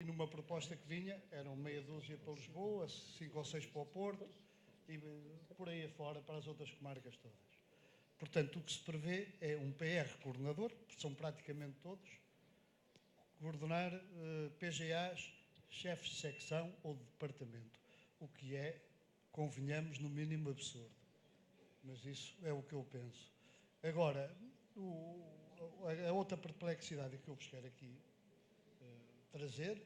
E numa proposta que vinha, eram meia dúzia para Lisboa, 5 ou 6 para o Porto e por aí afora para as outras comarcas todas. Portanto, o que se prevê é um PR coordenador, são praticamente todos, coordenar PGAs, chefes de secção ou de departamento, o que é, convenhamos, no mínimo absurdo. Mas isso é o que eu penso. Agora, a outra perplexidade que eu vos quero aqui trazer,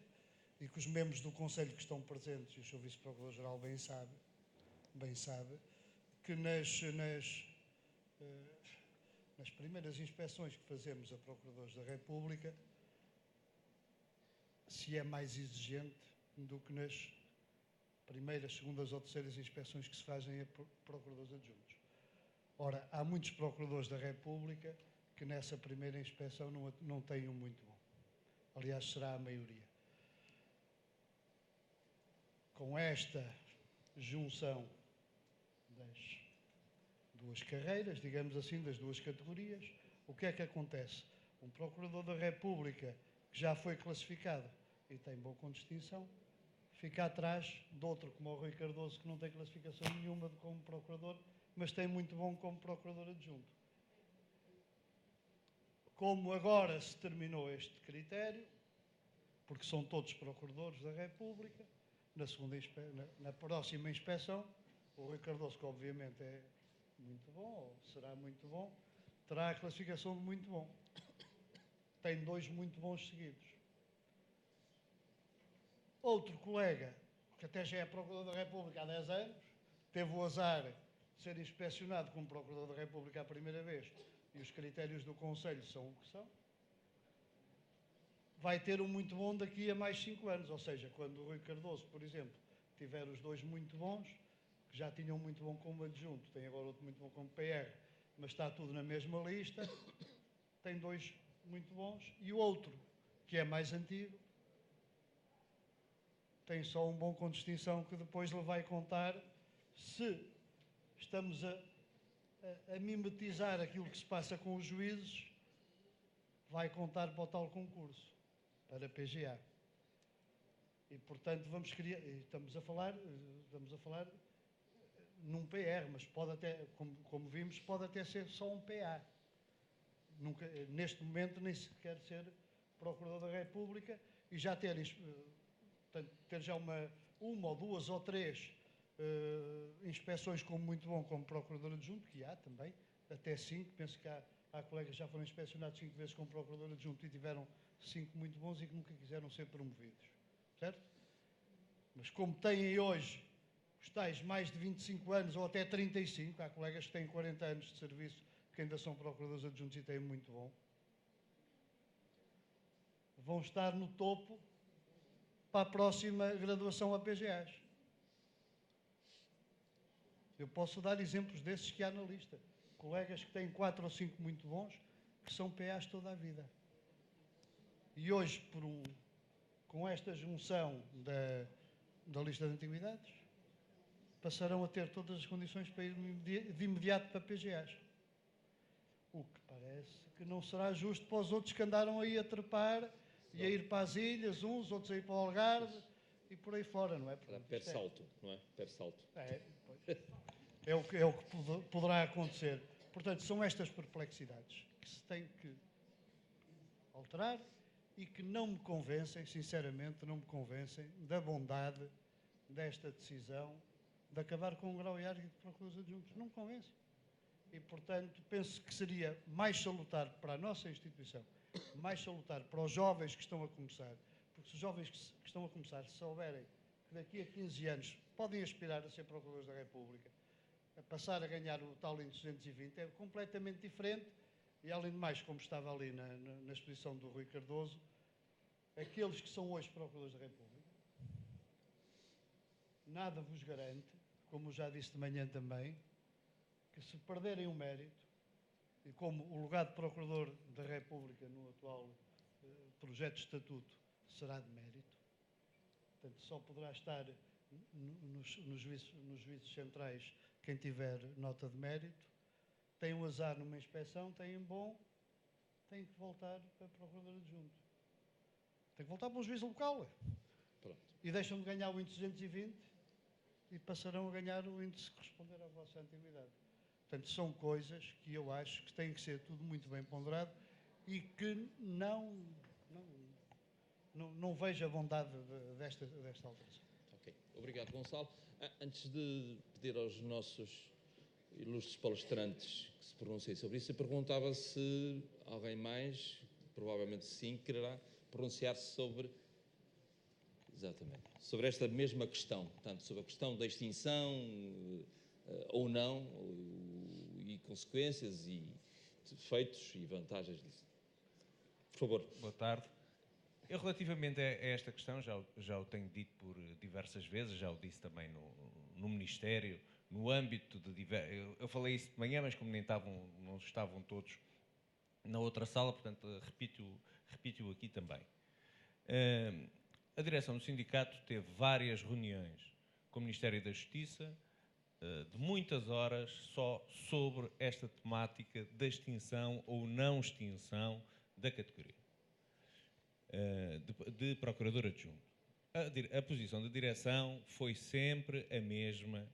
e que os membros do Conselho que estão presentes, e o Sr. Vice-Procurador-Geral bem sabe, que nas primeiras inspeções que fazemos a Procuradores da República, se é mais exigente do que nas primeiras, segundas ou terceiras inspeções que se fazem a Procuradores Adjuntos. Ora, há muitos Procuradores da República que nessa primeira inspeção não têm um muito bom. Aliás, será a maioria. Com esta junção das duas carreiras, digamos assim, das duas categorias, o que é que acontece? Um Procurador da República que já foi classificado e tem boa distinção, fica atrás de outro como o Rui Cardoso, que não tem classificação nenhuma como Procurador, mas tem muito bom como Procurador Adjunto. Como agora se terminou este critério, porque são todos Procuradores da República, na próxima inspeção, o Rui Cardoso, que obviamente é muito bom, ou será muito bom, terá a classificação de muito bom. Tem 2 muito bons seguidos. Outro colega, que até já é Procurador da República há 10 anos, teve o azar de ser inspecionado como Procurador da República a primeira vez, e os critérios do Conselho são o que são, vai ter um muito bom daqui a mais 5 anos. Ou seja, quando o Rui Cardoso, por exemplo, tiver os 2 muito bons, que já tinham muito bom como adjunto, tem agora outro muito bom como PR, mas está tudo na mesma lista, tem 2 muito bons, e o outro, que é mais antigo, tem só um bom com distinção, que depois lhe vai contar se estamos a mimetizar aquilo que se passa com os juízes, vai contar para o tal concurso, para a PGA. E, portanto, estamos a falar num PR, mas pode até, como vimos, pode até ser só um PA. Neste momento, nem sequer ser Procurador da República e já ter já uma ou 2 ou 3 inspeções como muito bom como Procurador Adjunto, que há também, até 5, penso que há colegas que já foram inspecionados 5 vezes como Procurador Adjunto e tiveram 5 muito bons e que nunca quiseram ser promovidos, certo? Mas como têm hoje os tais mais de 25 anos ou até 35, há colegas que têm 40 anos de serviço que ainda são Procuradores Adjuntos e têm muito bom, vão estar no topo para a próxima graduação a PGAs. Eu posso dar exemplos desses que há na lista. Colegas que têm 4 ou 5 muito bons, que são PAs toda a vida. E hoje, com esta junção da lista de antiguidades, passarão a ter todas as condições para ir de imediato para PGAs. O que parece que não será justo para os outros que andaram aí a trepar e a ir para as ilhas, uns, outros a ir para o Algarve e por aí fora, não é? Para per salto, não é? Per salto. É o que poderá acontecer. Portanto, são estas perplexidades que se tem que alterar e que não me convencem, sinceramente, não me convencem da bondade desta decisão de acabar com o grau hierárquico de Procuradores Adjuntos. Não me convence. E, portanto, penso que seria mais salutar para a nossa instituição, mais salutar para os jovens que estão a começar, porque se os jovens que estão a começar souberem que daqui a 15 anos podem aspirar a ser Procuradores da República, a passar a ganhar o tal índice 220, é completamente diferente. E, além de mais, como estava ali na exposição do Rui Cardoso, aqueles que são hoje Procuradores da República, nada vos garante, como já disse de manhã também, que se perderem o mérito, e como o lugar de Procurador da República no atual projeto de estatuto será de mérito, portanto só poderá estar nos juízos centrais quem tiver nota de mérito, tem um azar numa inspeção, tem um bom, tem que voltar para Procurador Adjunto. Tem que voltar para um juízo local. Pronto. E deixam de ganhar o índice 220 e passarão a ganhar o índice que corresponder à vossa antiguidade. Portanto, são coisas que eu acho que têm que ser tudo muito bem ponderado e que não vejo a bondade desta alteração. Ok. Obrigado, Gonçalo. Antes de pedir aos nossos ilustres palestrantes que se pronunciem sobre isso, eu perguntava se alguém mais, provavelmente sim, quererá pronunciar-se sobre, exatamente, sobre esta mesma questão, portanto, sobre a questão da extinção ou não, e consequências e defeitos e vantagens disso. Por favor. Boa tarde. Eu, relativamente a esta questão, já o tenho dito por diversas vezes, já o disse também no Ministério, no âmbito de eu falei isso de manhã, mas como não estavam todos na outra sala, portanto, repito-o aqui também. A direção do sindicato teve várias reuniões com o Ministério da Justiça, de muitas horas, só sobre esta temática da extinção ou não extinção da categoria de procurador adjunto. A posição da direção foi sempre a mesma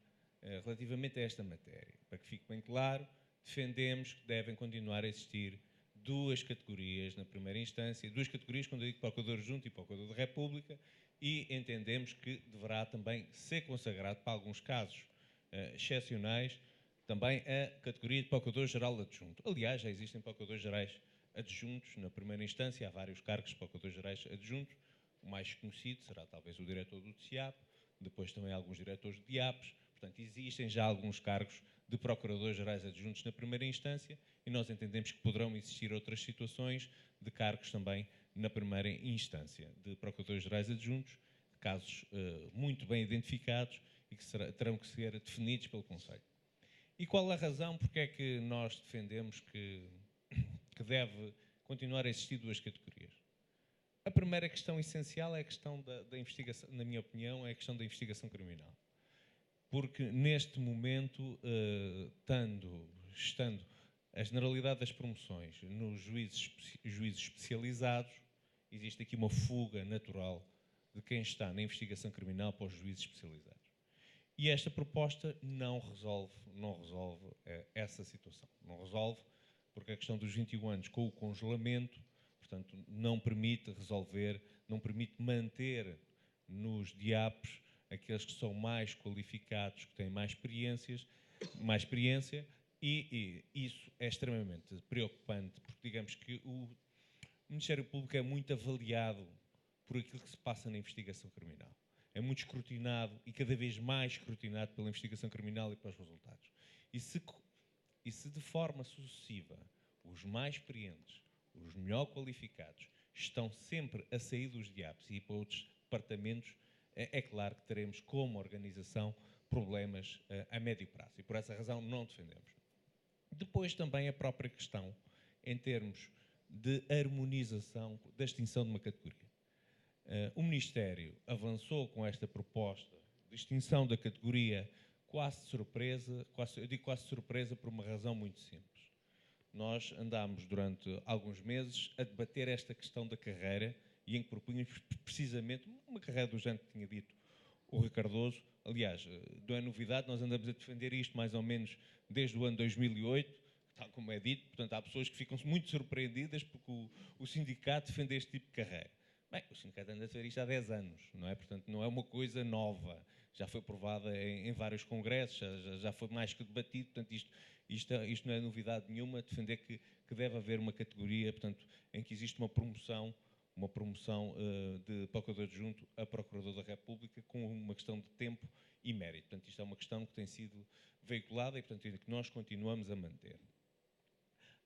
relativamente a esta matéria. Para que fique bem claro, defendemos que devem continuar a existir duas categorias na primeira instância, duas categorias, quando eu digo procurador adjunto e procurador da República, e entendemos que deverá também ser consagrado, para alguns casos excepcionais, também a categoria de procurador-geral adjunto. Aliás, já existem procuradores-gerais adjuntos na primeira instância, há vários cargos de procuradores-gerais adjuntos. O mais conhecido será talvez o diretor do DIAP, depois também alguns diretores de DIAPs. Portanto, existem já alguns cargos de procuradores-gerais adjuntos na primeira instância e nós entendemos que poderão existir outras situações de cargos também na primeira instância, de procuradores-gerais adjuntos, casos muito bem identificados e que terão que ser definidos pelo Conselho. E qual a razão porque é que nós defendemos que deve continuar a existir duas categorias? A primeira questão essencial é a questão da investigação, na minha opinião, é a questão da investigação criminal. Porque neste momento, estando a generalidade das promoções nos juízes especializados, existe aqui uma fuga natural de quem está na investigação criminal para os juízes especializados. E esta proposta não resolve essa situação. Não resolve porque a questão dos 21 anos com o congelamento, portanto, não permite resolver, não permite manter nos DIAPs aqueles que são mais qualificados, que têm mais experiência, e isso é extremamente preocupante, porque digamos que o Ministério Público é muito avaliado por aquilo que se passa na investigação criminal. É muito escrutinado e cada vez mais escrutinado pela investigação criminal e pelos resultados. E se de forma sucessiva os mais experientes, os melhor qualificados, estão sempre a sair dos DIAPs e ir para outros departamentos, é claro que teremos como organização problemas a médio prazo. E por essa razão não defendemos. Depois também a própria questão em termos de harmonização da extinção de uma categoria. O Ministério avançou com esta proposta de extinção da categoria quase de surpresa, eu digo quase de surpresa por uma razão muito simples. Nós andámos durante alguns meses a debater esta questão da carreira e em que propunhamos precisamente uma carreira do género que tinha dito o Rui Cardoso. Aliás, não é novidade, nós andamos a defender isto mais ou menos desde o ano 2008, tal como é dito. Portanto, há pessoas que ficam muito surpreendidas porque o sindicato defende este tipo de carreira. Bem, o sindicato anda a defender isto há 10 anos, não é? Portanto, não é uma coisa nova. Já foi provada em vários congressos, já foi mais que debatido. Portanto, isto não é novidade nenhuma, defender que deve haver uma categoria, portanto, em que existe uma promoção de procurador adjunto a procurador da República com uma questão de tempo e mérito. Portanto, isto é uma questão que tem sido veiculada e, portanto, que nós continuamos a manter.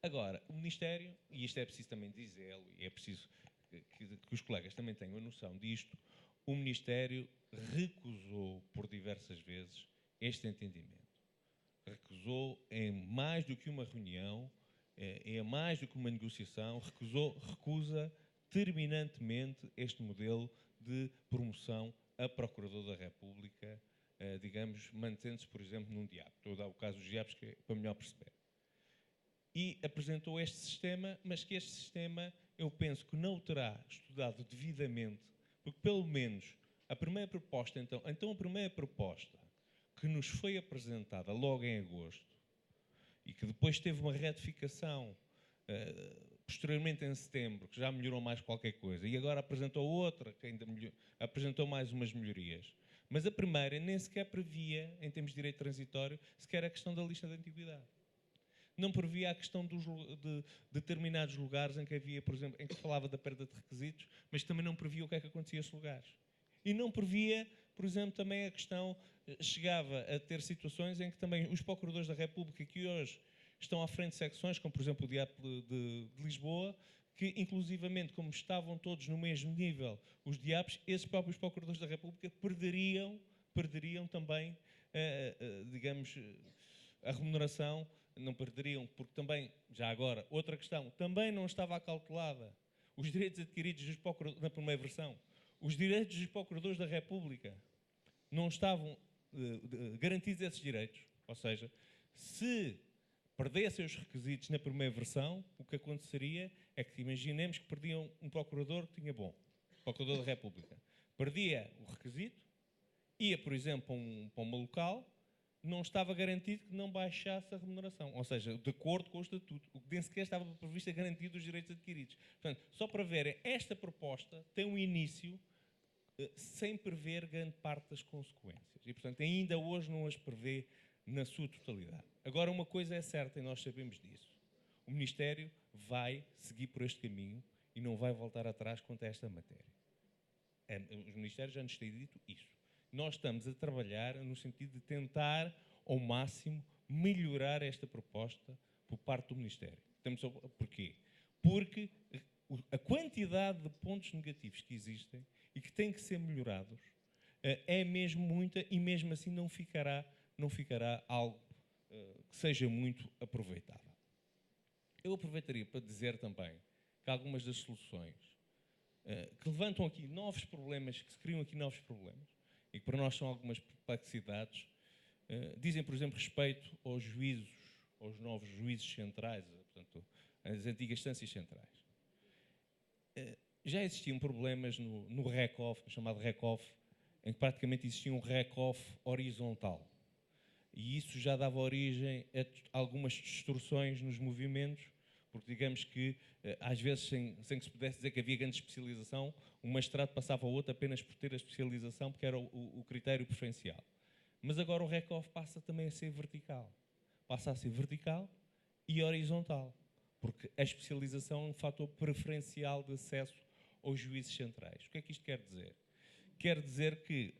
Agora, o Ministério, e isto é preciso também dizê-lo, e é preciso que os colegas também tenham a noção disto, o Ministério recusou por diversas vezes este entendimento. Recusou em mais do que uma reunião, em mais do que uma negociação, recusa terminantemente este modelo de promoção a Procurador da República, digamos, mantendo-se, por exemplo, num DIAP. Estou a dar o caso dos DIAPs, que é para melhor perceber. e apresentou este sistema, mas que este sistema eu penso que não o terá estudado devidamente, porque pelo menos a primeira proposta, então a primeira proposta que nos foi apresentada logo em agosto e que depois teve uma retificação posteriormente em setembro, que já melhorou mais qualquer coisa, e agora apresentou outra que ainda apresentou mais umas melhorias. Mas a primeira nem sequer previa, em termos de direito transitório, sequer a questão da lista de antiguidade. Não previa a questão de determinados lugares em que havia, por exemplo, em que falava da perda de requisitos, mas também não previa o que é que acontecia a esses lugares. E não previa, por exemplo, também a questão, chegava a ter situações em que também os procuradores da República, que hoje estão à frente de secções, como por exemplo o DIAP de Lisboa, que inclusivamente, como estavam todos no mesmo nível, os DIAPs, esses próprios procuradores da República perderiam também, digamos, a remuneração. Não perderiam, porque também, já agora, outra questão, também não estava acautelada os direitos adquiridos na primeira versão. Os direitos dos procuradores da República não estavam garantidos esses direitos. Ou seja, se perdessem os requisitos na primeira versão, o que aconteceria é que, imaginemos que perdiam um procurador que tinha bom, procurador da República. Perdia o requisito, ia, por exemplo, para uma local, não estava garantido que não baixasse a remuneração. Ou seja, de acordo com o Estatuto, o que nem sequer estava previsto a garantia dos direitos adquiridos. Portanto, só para verem, esta proposta tem um início sem prever grande parte das consequências. E, portanto, ainda hoje não as prevê na sua totalidade. Agora, uma coisa é certa, e nós sabemos disso. O Ministério vai seguir por este caminho e não vai voltar atrás quanto a esta matéria. O Ministério já nos tem dito isso. Nós estamos a trabalhar no sentido de tentar, ao máximo, melhorar esta proposta por parte do Ministério. Porquê? Porque a quantidade de pontos negativos que existem e que têm que ser melhorados é mesmo muita e mesmo assim não ficará algo que seja muito aproveitável. Eu aproveitaria para dizer também que algumas das soluções que levantam aqui novos problemas, que se criam aqui novos problemas, e que para nós são algumas perplexidades, dizem, por exemplo, respeito aos juízos, aos novos juízes centrais, portanto, as antigas instâncias centrais. Já existiam problemas no REC-OFF, no chamado REC-OFF, em que praticamente existia um REC-OFF horizontal. E isso já dava origem a algumas distorções nos movimentos, porque digamos que, às vezes, sem que se pudesse dizer que havia grande especialização, um magistrado passava ao outro apenas por ter a especialização, porque era o critério preferencial. Mas agora o REC-OFF passa também a ser vertical. Passa a ser vertical e horizontal, porque a especialização é um fator preferencial de acesso aos juízes centrais. O que é que isto quer dizer? Quer dizer que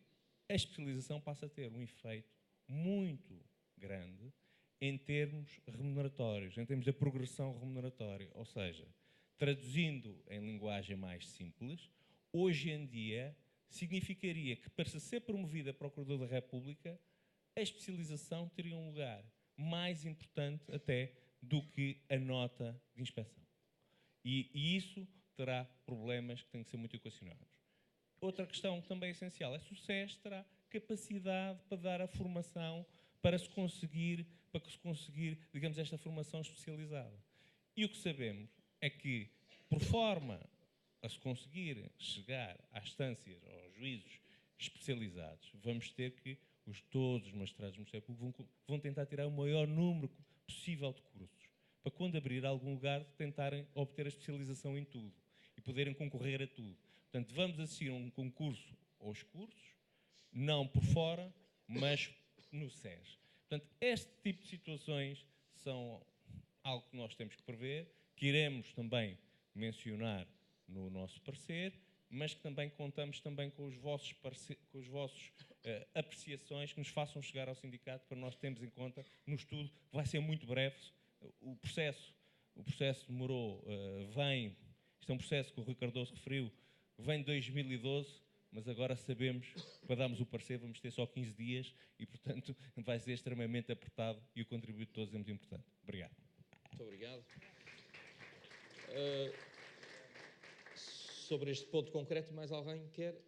a especialização passa a ter um efeito muito grande em termos remuneratórios, em termos da progressão remuneratória. Ou seja, traduzindo em linguagem mais simples, hoje em dia significaria que, para ser promovido a Procurador da República, a especialização teria um lugar mais importante até do que a nota de inspeção. E isso terá problemas que têm que ser muito equacionados. Outra questão também essencial é se o SES terá capacidade para dar a formação para se conseguir, digamos, esta formação especializada. E o que sabemos é que, por forma a se conseguir chegar às instâncias, aos juízos especializados, vamos ter que todos os magistrados do Ministério Público vão tentar tirar o maior número possível de cursos, para quando abrir algum lugar tentarem obter a especialização em tudo e poderem concorrer a tudo. Portanto, vamos assistir a um concurso aos cursos, não por fora, mas no SES. Portanto, este tipo de situações são algo que nós temos que prever, que iremos também mencionar no nosso parecer, mas que também contamos também com os vossos apreciações que nos façam chegar ao sindicato para nós termos em conta no estudo, que vai ser muito breve. O processo demorou, isto é um processo que o Rui Cardoso referiu, vem de 2012, mas agora sabemos que para darmos o parecer vamos ter só 15 dias e, portanto, vai ser extremamente apertado e o contributo de todos é muito importante. Obrigado. Muito obrigado. Sobre este ponto concreto, mais alguém quer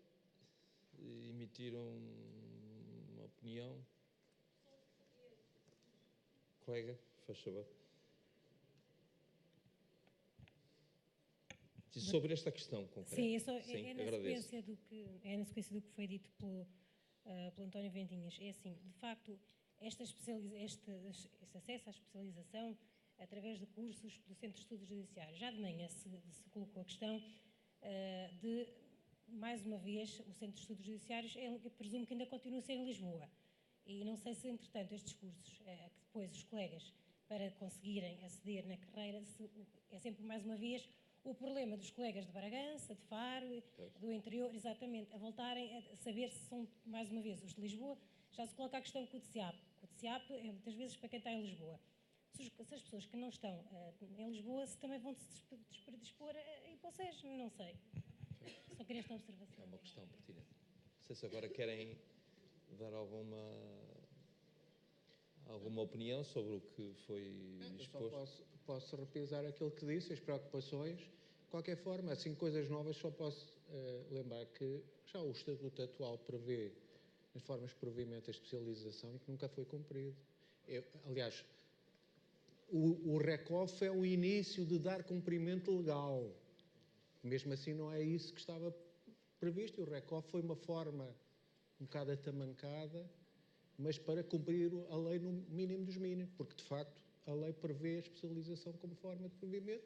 emitir uma opinião? Colega, faz favor. Sobre esta questão concreta. Sim, Sim, agradeço. é na sequência do que foi dito pelo António Ventinhas. É assim, de facto, este acesso à especialização através de cursos do Centro de Estudos Judiciários. Já de manhã se colocou a questão de, mais uma vez, o Centro de Estudos Judiciários, eu presumo que ainda continua a ser em Lisboa. E não sei se, entretanto, estes cursos, que depois os colegas, para conseguirem aceder na carreira, é sempre, mais uma vez, o problema dos colegas de Bragança, de Faro, do interior, exatamente, a voltarem a saber se são, mais uma vez, os de Lisboa. Já se coloca a questão com o DCEAP. O DCEAP é, muitas vezes, para quem está em Lisboa. Se as pessoas que não estão em Lisboa se também vão se predispor a ir para o SES, não sei. Só queria esta observação. É uma questão pertinente. Não sei se agora querem dar alguma opinião sobre o que foi exposto. Eu só posso repisar aquilo que disse, as preocupações. De qualquer forma, assim, coisas novas, só posso lembrar que já o Estatuto atual prevê as formas de provimento da especialização e que nunca foi cumprido. Aliás, o RECOF é o início de dar cumprimento legal. Mesmo assim, não é isso que estava previsto. E o RECOF foi uma forma um bocado atamancada, mas para cumprir a lei no mínimo dos mínimos, porque, de facto, a lei prevê a especialização como forma de provimento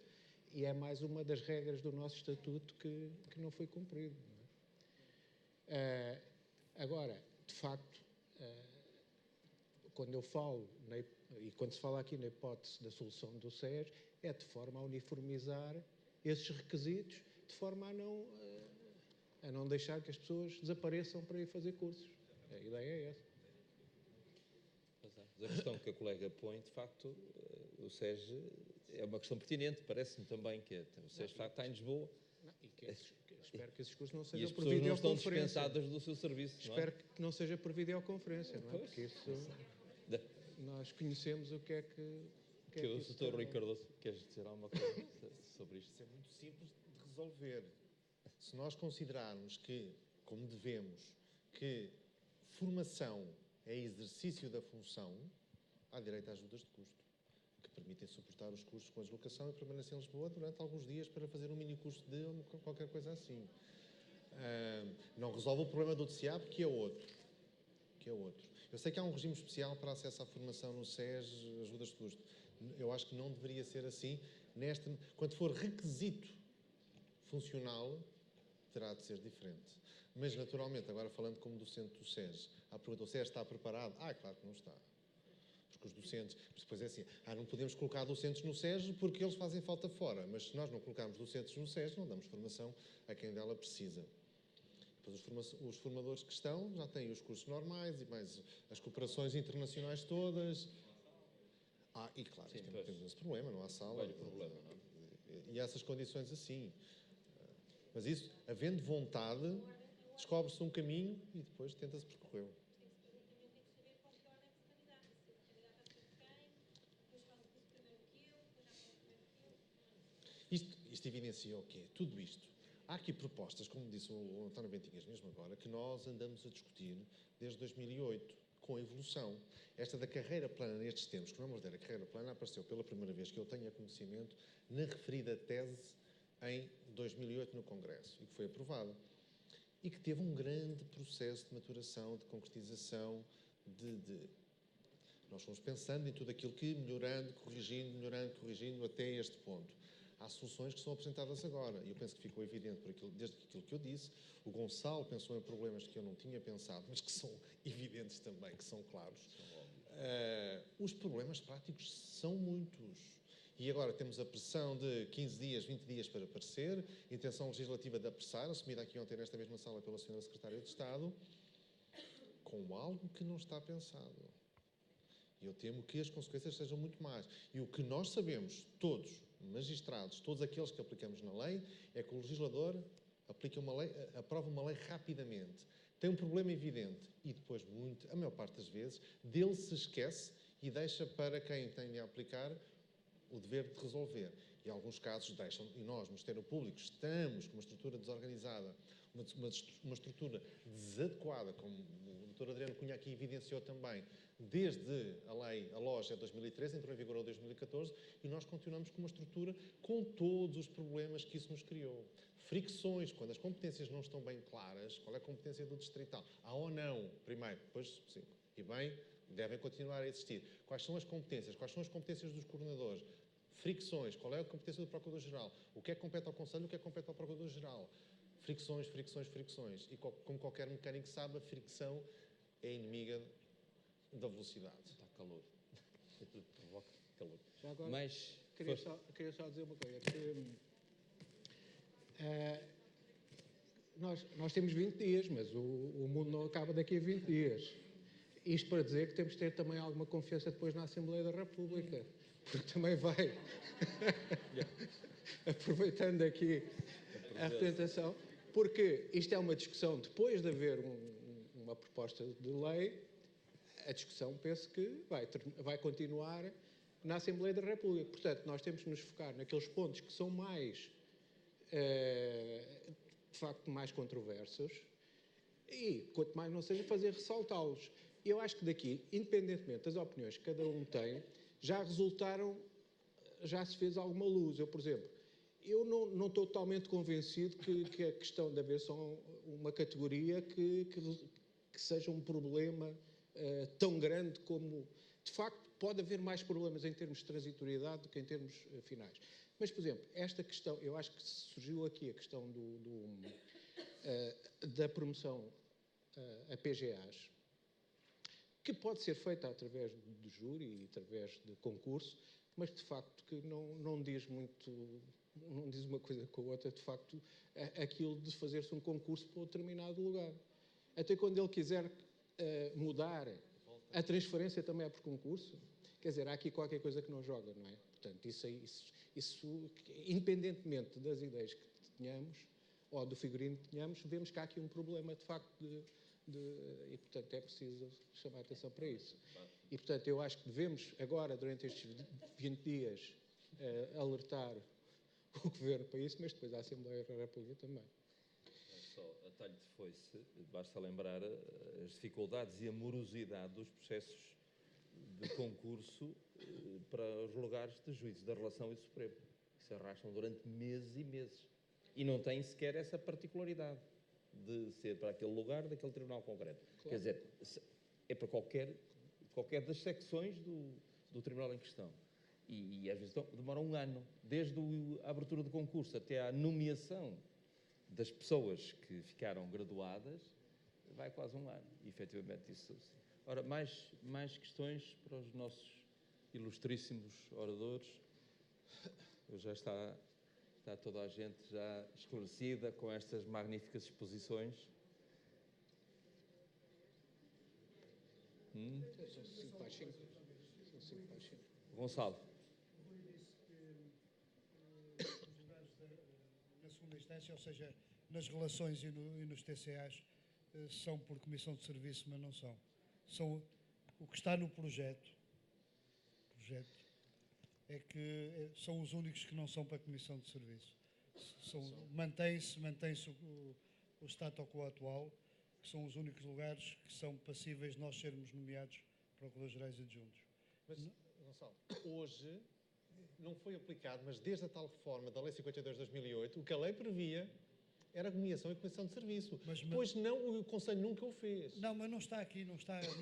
e é mais uma das regras do nosso Estatuto que não foi cumprido. Não é? Agora, de facto, quando eu falo, e quando se fala aqui na hipótese da solução do SES, é de forma a uniformizar esses requisitos, de forma a não deixar que as pessoas desapareçam para ir fazer cursos. A ideia é essa. Mas a questão que a colega põe, de facto, o SES é uma questão pertinente, parece-me também que o SES, de facto, está em Lisboa. Espero que esses cursos não E sejam as por pessoas não estão videoconferência. dispensadas do seu serviço. Espero que não seja por videoconferência, não é? Pois. Porque isso, nós conhecemos o que é que Que o isso Dr. Rui tem. Cardoso, queres dizer alguma coisa sobre isto? Isso é muito simples de resolver. Se nós considerarmos que, como devemos, que formação é exercício da função, há direito a ajudas de custo, que permitem suportar os custos com a deslocação e permanência em Lisboa durante alguns dias para fazer um mini curso de qualquer coisa assim. Não resolve o problema do DCEAP, que é outro. Eu sei que há um regime especial para acesso à formação no SES, ajudas de custo. Eu acho que não deveria ser assim. Quando for requisito funcional, terá de ser diferente. Mas, naturalmente, agora falando como docente do SES, a pergunta, o SES está preparado? Claro que não está. Porque os docentes... Depois é assim, não podemos colocar docentes no SES porque eles fazem falta fora. Mas se nós não colocarmos docentes no SES, não damos formação a quem dela precisa. Depois os formadores que estão já têm os cursos normais e mais as cooperações internacionais todas. E claro, Sim, temos esse problema, não há sala. Velho problema, não é? E essas condições assim. Mas isso, havendo vontade, descobre-se um caminho e depois tenta-se percorrê-lo. Isto evidencia o quê? Tudo isto. Há aqui propostas, como disse o António Ventinhas mesmo agora, que nós andamos a discutir desde 2008, com a evolução. Esta da carreira plana nestes tempos, que não vamos dizer, a carreira plana apareceu pela primeira vez que eu tenho conhecimento na referida tese em 2008 no Congresso, e que foi aprovada. E que teve um grande processo de maturação, de concretização, Nós fomos pensando em tudo aquilo que, melhorando, corrigindo, até este ponto. Há soluções que são apresentadas agora, e eu penso que ficou evidente desde aquilo que eu disse. O Gonçalo pensou em problemas que eu não tinha pensado, mas que são evidentes também, que são claros. Os problemas práticos são muitos. E agora temos a pressão de 15 dias, 20 dias para aparecer, intenção legislativa de apressar, assumida aqui ontem nesta mesma sala pela Sra. Secretária de Estado, com algo que não está pensado. E eu temo que as consequências sejam muito mais. E o que nós sabemos, todos, magistrados, todos aqueles que aplicamos na lei, é que o legislador aprova uma lei rapidamente. Tem um problema evidente e depois, a maior parte das vezes, dele se esquece e deixa para quem tem de aplicar o dever de resolver. E em alguns casos deixam, e nós, no Ministério Público, estamos com uma estrutura desorganizada, uma estrutura desadequada, como o Dr. Adriano Cunha aqui evidenciou também, desde a loja de 2013, entrou em vigor em 2014, e nós continuamos com uma estrutura com todos os problemas que isso nos criou. Fricções, quando as competências não estão bem claras, qual é a competência do distrital? Há ou não, primeiro, depois, sim, e bem, devem continuar a existir. Quais são as competências? Quais são as competências dos coordenadores? Fricções, qual é a competência do Procurador-Geral? O que é que compete ao Conselho, o que é que compete ao Procurador-Geral? Fricções, fricções, fricções. E como qualquer mecânico sabe, a fricção é inimiga da velocidade. Está calor. Provoca calor. Já agora, Mas queria só dizer uma coisa. Nós temos 20 dias, mas o mundo não acaba daqui a 20 dias. Isto para dizer que temos de ter também alguma confiança depois na Assembleia da República, porque também vai, aproveitando aqui a apresentação, porque isto é uma discussão, depois de haver uma proposta de lei, a discussão penso que vai continuar na Assembleia da República. Portanto, nós temos que nos focar naqueles pontos que são mais, de facto, mais controversos e, quanto mais não seja, fazer ressaltá-los. Eu acho que daqui, independentemente das opiniões que cada um tem, já se fez alguma luz. Eu, por exemplo, eu não estou totalmente convencido que a questão de haver só uma categoria que seja um problema tão grande como... De facto, pode haver mais problemas em termos de transitoriedade do que em termos finais. Mas, por exemplo, esta questão, eu acho que surgiu aqui a questão da promoção a PGAs, que pode ser feita através de júri e através de concurso, mas de facto que não diz muito, não diz uma coisa com a outra, de facto, aquilo de fazer-se um concurso para um determinado lugar. Até quando ele quiser mudar, a transferência também é por concurso, quer dizer, há aqui qualquer coisa que não joga, não é? Portanto, isso independentemente das ideias que tenhamos, ou do figurino que tenhamos, vemos que há aqui um problema, de facto, e, portanto, é preciso chamar a atenção para isso. E, portanto, eu acho que devemos, agora, durante estes 20 dias, alertar o Governo para isso, mas depois a Assembleia da República também. Só a talho de foice, basta lembrar as dificuldades e a morosidade dos processos de concurso para os lugares de juízes da Relação e do Supremo. Se arrastam durante meses e meses. E não têm sequer essa particularidade de ser para aquele lugar, daquele tribunal concreto. Claro. Quer dizer, é para qualquer das secções do tribunal em questão. E às vezes demora um ano, desde a abertura do concurso até à nomeação das pessoas que ficaram graduadas, vai quase um ano. E, efetivamente, isso... Ora, mais questões para os nossos ilustríssimos oradores. Já está toda a gente já esclarecida com estas magníficas exposições. São 5 para 5. Gonçalo. O Rui disse que os lugares na segunda instância, ou seja, nas relações e nos TCAs, são por comissão de serviço, mas não são. O que está no projeto é que são os únicos que não são para a comissão de serviço. Mantém-se o status quo atual, que são os únicos lugares que são passíveis de nós sermos nomeados procuradores-gerais adjuntos. Mas, Gonçalo, hoje não foi aplicado, mas desde a tal reforma da Lei 52 de 2008, o que a lei previa era a nomeação e comissão de serviço. Pois não, o Conselho nunca o fez. Não, mas não está aqui, não está eu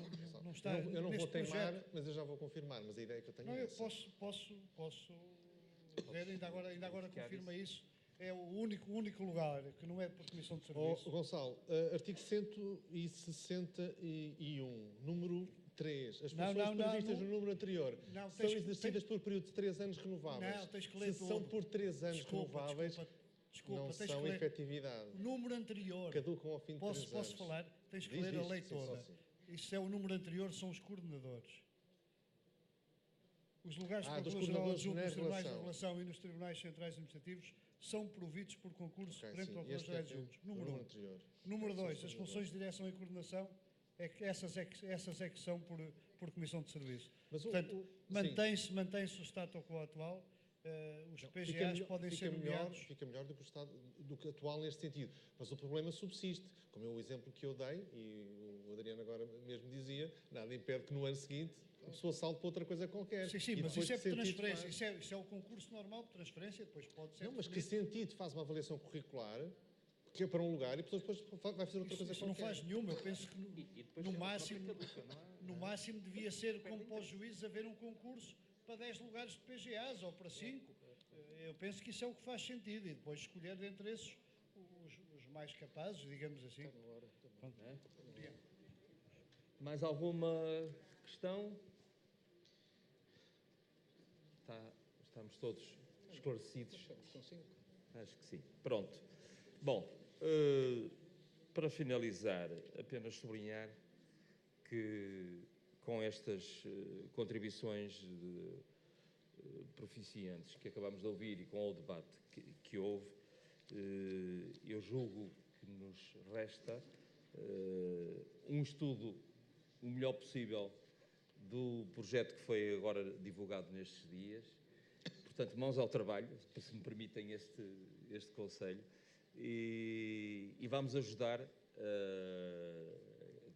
não vou teimar, projeto. mas eu já vou confirmar, mas a ideia que eu tenho não, é eu essa. posso ver, ainda agora confirma isso. É o único lugar que não é por comissão de serviço. Gonçalo, artigo 161, número 3. As funções previstas no número anterior são exercidas por período de 3 anos renováveis. Não, tens que ler Se são por 3 anos renováveis, não tens são que ler efetividade. o número anterior. Caducam ao fim de 3 anos. Posso falar? Tens que ler a lei toda. Isso é o número anterior, são os coordenadores. Os lugares de Procurador-Geral Adjunto nos tribunais de relação e nos tribunais centrais administrativos são providos por concurso perante Procuradores-Gerais Adjuntos. Número 1. Número 2, as funções de direção e coordenação, essas é que são por comissão de serviço. Mas portanto, mantém-se o status quo atual. os Não, PGAs podem ser nomeados. Fica melhor do que o Estado, do que atual neste sentido. Mas o problema subsiste. Como é o exemplo que eu dei, e o Adriano agora mesmo dizia, nada impede que no ano seguinte a pessoa salte para outra coisa qualquer. Sim, E mas depois isso é que por sentido transferência. faz? Isso é o concurso normal de transferência, depois pode ser. Não, mas que definido. sentido faz uma avaliação curricular, que é para um lugar, e depois vai fazer outra coisa Isso não qualquer? faz nenhuma. Eu penso que depois no tem uma máximo, própria caduca, não é? no máximo devia ser, como para os juízes, haver um concurso para 10 lugares de PGAs ou para 5. Eu penso que isso é o que faz sentido e depois escolher dentre esses os mais capazes, digamos assim. Pronto. Obrigado. Mais alguma questão? Estamos todos esclarecidos? São 5. Acho que sim. Pronto. Bom, para finalizar, apenas sublinhar que com estas contribuições proficientes que acabamos de ouvir e com o debate que houve, eu julgo que nos resta um estudo o melhor possível do projeto que foi agora divulgado nestes dias. Portanto, mãos ao trabalho, se me permitem este conselho, e vamos ajudar,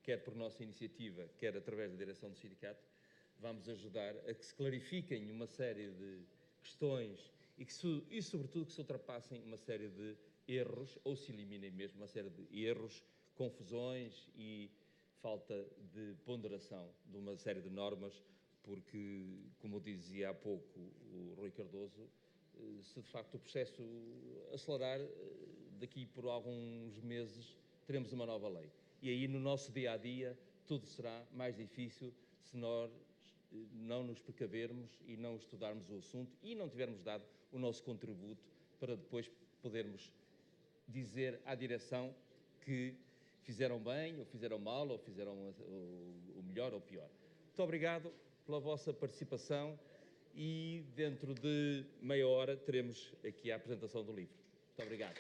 quer por nossa iniciativa, quer através da direção do sindicato, vamos ajudar a que se clarifiquem uma série de questões e sobretudo, que se ultrapassem uma série de erros, ou se eliminem mesmo uma série de erros, confusões e falta de ponderação de uma série de normas, porque, como dizia há pouco o Rui Cardoso, se de facto o processo acelerar, daqui por alguns meses teremos uma nova lei. E aí, no nosso dia-a-dia, tudo será mais difícil se nós não nos precavermos e não estudarmos o assunto e não tivermos dado o nosso contributo para depois podermos dizer à direção que fizeram bem, ou fizeram mal, ou fizeram o melhor ou o pior. Muito obrigado pela vossa participação e dentro de meia hora teremos aqui a apresentação do livro. Muito obrigado.